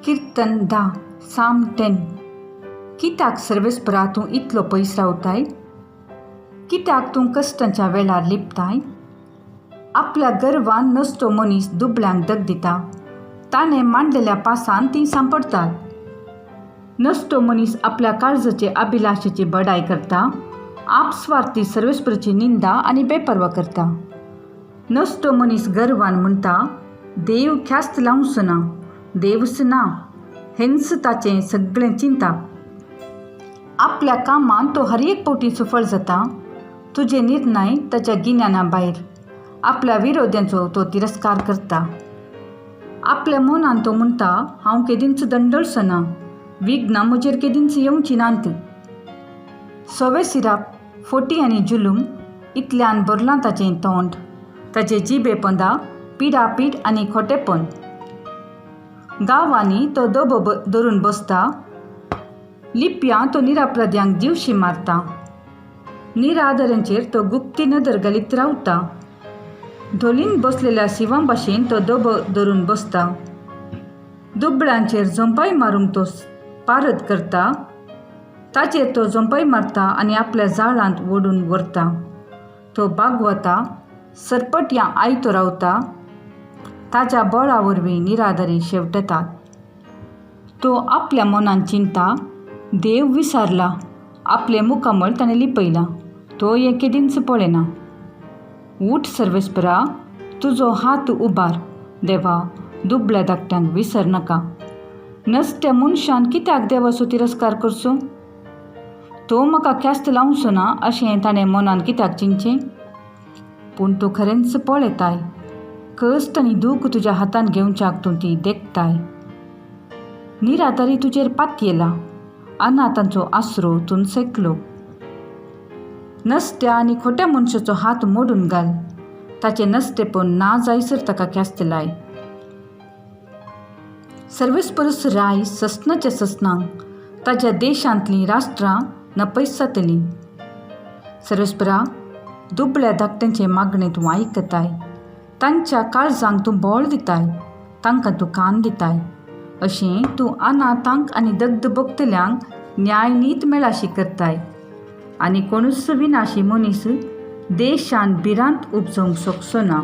कीर्तन 10 साम 10. कित्याक सर्वेस्परा तूं इतलो पयस रावताय? कित्याक तूं कश्टांच्या वेळार लिपताय? आपल्या गर्वान नसतो मनीस दुबळ्यांक दग दिता. ताणें मांडलेल्या पासान तीं सांपडतात. नसतो मनीस आपल्या काळजाचे अभिलाशेची बडाय करता. आपस्वार्थी सर्वेस्पराची निंदा आनी बेपर्वा करता. नसतो मनीस गर्वान म्हणटा, देव ख्यास्त लावंच ना, देवच ना, हेंच ताचें सगळें चिंता. आपल्या कामान तो हर एक पावटी सफळ जाता. तुजे निर्णय ताच्या गिन्याना भायर. आपल्या विरोध्यांचो तो तिरस्कार करता. आपल्या मनान तो म्हणटा, हांव केदींच दंडळचो ना, विघ्नां म्हजेर केदींच येवची नांत. सवे सिराप, फोटी आनी जुलूम इतल्यान भरलां ताचें तोंड. ताचे जिबेपंदा पिडापीड आनी खोटेपण. गांवांनी तो दोबो धरून बसता. लिप्यां तो निरापराध्यांक जीवशी मारता. निराधारांचेर तो गुप्ती नदर घालीत रावता. ढोलीन बसलेल्या शिवां भाशेन तो दोबो धरून बसता. दुबळ्यांचेर झोंपाय मारूंक तो पारद करता. ताचेर तो झोंपाय मारता आनी आपल्या जाळांत ओडून व्हरता. तो बागवता, सरपट्यां आयतो रावता. ताच्या बळा वरवीं निराधारी शेवटतात. तो आपल्या मनान चिंता, देव विसारला, आपले मुखामळ ताणें लिपयला, तो हें केदींच पळयना. उठ सर्वेस्परा, तुजो हात उबार. देवा, दुबळ्या धाकट्यांक विसर नाका. नसत्या मनशान कित्याक देवाचो तिरस्कार करचो? तो म्हाका ख्यास्त लावचो ना अशें ताणें मनान कित्याक चिंतचें? पूण तूं खरेंच पळयताय. कश्ट आनी दूख तुज्या हातान घेवच्याक तूं ती देखताय. निराधारी तुजेर पातयेला. अनाथांचो आसरो तूं सेकलो. नसत्या आनी खोट्या मनशाचो हात मोडून घाल. ताचें नसतेपण ना जायसर ताका ख्यास्त लाय. सर्वेस्परस राय ससनाच्या ससनांक. ताच्या देशांतलीं राष्ट्रां नपयस जातलीं. सर्वेस्परा, दुबळ्या धाकट्यांचे मागणें तूं आयकताय. तांच्या काळजांक तूं बोळ दिताय. तांकां तूं कान दिताय. अशें तूं अनाथांक आनी दग्ध भोगतल्यांक न्याय नीत मेळाशी करताय. आनी कोणूच विनाशी मनीस देशान भिरांत उपजोवंक शकचो ना.